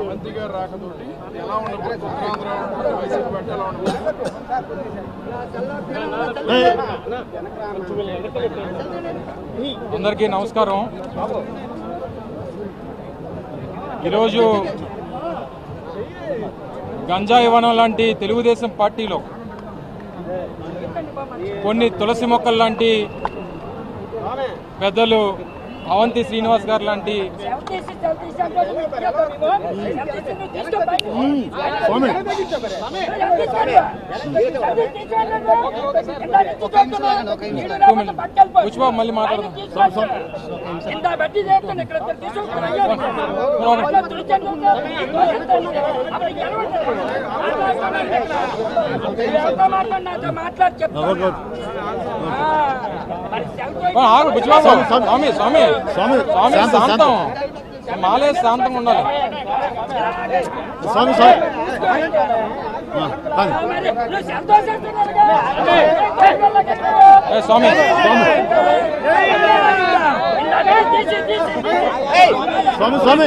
మంత్రి గారు రాకతోటి ఎలా ఉండదు వైసీపీ పట్ల ఎలా ఉండదు? అందరికీ నమస్కారం. ఈరోజు గంజాయి వనం లాంటి తెలుగుదేశం పార్టీలో కొన్ని తులసి మొక్కలు లాంటి పెద్దలు అవంతి శ్రీనివాస్ గారు లాంటి మళ్ళీ మాట్లాడదాం. స్వామి స్వామి స్వామి శాంతం, మాలే శాంతంగా ఉండాలి. స్వామి స్వామి స్వామి స్వామి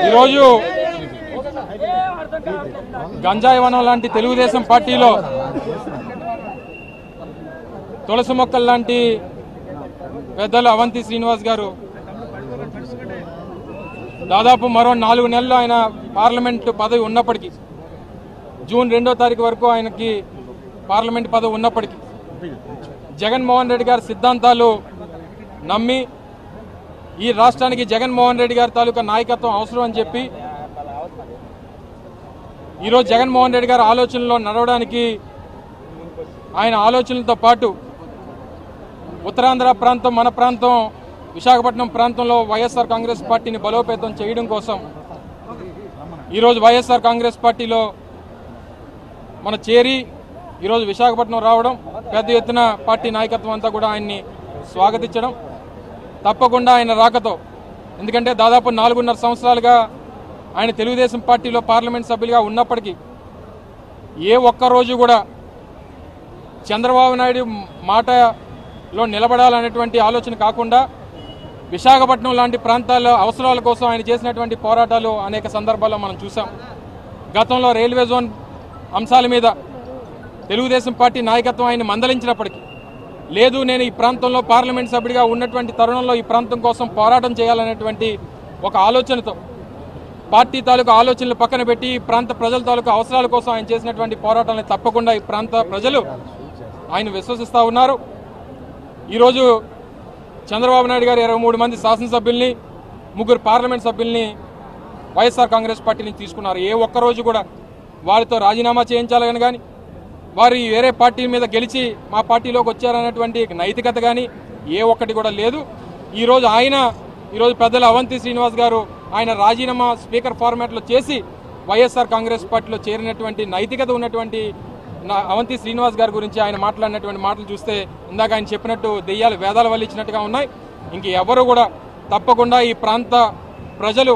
ఈరోజు గంజాయి వనం లాంటి తెలుగుదేశం పార్టీలో తులసి మొక్కలు లాంటి పెద్దలు అవంతి శ్రీనివాస్ గారు దాదాపు మరో 4 నెలలు ఆయన పార్లమెంటు పదవి ఉన్నప్పటికీ, జూన్ 2వ తారీఖు వరకు ఆయనకి పార్లమెంట్ పదవి ఉన్నప్పటికీ జగన్మోహన్ రెడ్డి గారి సిద్ధాంతాలు నమ్మి ఈ రాష్ట్రానికి జగన్మోహన్ రెడ్డి గారి తాలూకా నాయకత్వం అవసరం అని చెప్పి ఈరోజు జగన్మోహన్ రెడ్డి గారి ఆలోచనలో నడవడానికి ఆయన ఆలోచనలతో పాటు ఉత్తరాంధ్ర ప్రాంతం, మన ప్రాంతం విశాఖపట్నం ప్రాంతంలో వైఎస్ఆర్ కాంగ్రెస్ పార్టీని బలోపేతం చేయడం కోసం ఈరోజు వైఎస్ఆర్ కాంగ్రెస్ పార్టీలో మన చేరి ఈరోజు విశాఖపట్నం రావడం, పెద్ద ఎత్తున పార్టీ నాయకత్వం అంతా కూడా ఆయన్ని స్వాగతించడం, తప్పకుండా ఆయన రాకతో, ఎందుకంటే దాదాపు 4.5 సంవత్సరాలుగా ఆయన తెలుగుదేశం పార్టీలో పార్లమెంట్ సభ్యులుగా ఉన్నప్పటికీ ఏ ఒక్కరోజు కూడా చంద్రబాబు నాయుడు మాటలో నిలబడాలనేటువంటి ఆలోచన కాకుండా విశాఖపట్నం లాంటి ప్రాంతాల్లో అవసరాల కోసం ఆయన చేసినటువంటి పోరాటాలు అనేక సందర్భాల్లో మనం చూసాం. గతంలో రైల్వే జోన్ అంశాల మీద తెలుగుదేశం పార్టీ నాయకత్వం ఆయన మందలించినప్పటికీ, లేదు నేను ఈ ప్రాంతంలో పార్లమెంట్ సభ్యుడిగా ఉన్నటువంటి తరుణంలో ఈ ప్రాంతం కోసం పోరాటం చేయాలనేటువంటి ఒక ఆలోచనతో పార్టీ తాలూకా ఆలోచనలు పక్కన పెట్టి ఈ ప్రాంత ప్రజల తాలూకా అవసరాల కోసం ఆయన చేసినటువంటి పోరాటాలను తప్పకుండా ఈ ప్రాంత ప్రజలు ఆయన విశ్వసిస్తూ ఉన్నారు. ఈరోజు చంద్రబాబు నాయుడు గారు 23 మంది శాసనసభ్యుల్ని, 3 పార్లమెంట్ సభ్యుల్ని వైఎస్ఆర్ కాంగ్రెస్ పార్టీని తీసుకున్నారు. ఏ ఒక్కరోజు కూడా వారితో రాజీనామా చేయించాలని కానీ, వారు వేరే పార్టీ మీద గెలిచి మా పార్టీలోకి వచ్చారనేటువంటి నైతికత కానీ ఏ ఒక్కటి కూడా లేదు. ఈరోజు పెద్దల అవంతి శ్రీనివాస్ గారు ఆయన రాజీనామా స్పీకర్ ఫార్మాట్లో చేసి వైఎస్ఆర్ కాంగ్రెస్ పార్టీలో చేరినటువంటి నైతికత ఉన్నటువంటి అవంతి శ్రీనివాస్ గారి గురించి ఆయన మాట్లాడినటువంటి మాటలు చూస్తే ఇందాక ఆయన చెప్పినట్టు దెయ్యాలు వేదాల వల్లించినట్టుగా ఉన్నాయి. ఇంక ఎవరు కూడా తప్పకుండా ఈ ప్రాంత ప్రజలు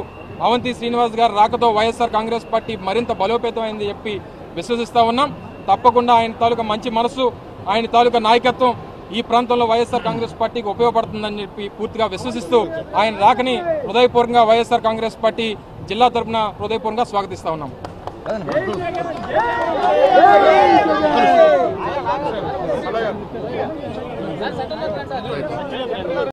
అవంతి శ్రీనివాస్ గారు రాకతో వైఎస్ఆర్ కాంగ్రెస్ పార్టీ మరింత బలోపేతమైందని చెప్పి విశ్వసిస్తూ ఉన్నాం. తప్పకుండా ఆయన తాలూకా మంచి మనసు, ఆయన తాలూకా నాయకత్వం ఈ ప్రాంతంలో వైఎస్ఆర్ కాంగ్రెస్ పార్టీకి ఉపయోగపడుతుందని చెప్పి పూర్తిగా విశ్వసిస్తూ ఆయన రాకని హృదయపూర్వకంగా వైఎస్ఆర్ కాంగ్రెస్ పార్టీ జిల్లా తరఫున హృదయపూర్వకంగా స్వాగతిస్తా ఉన్నాం. అలాగే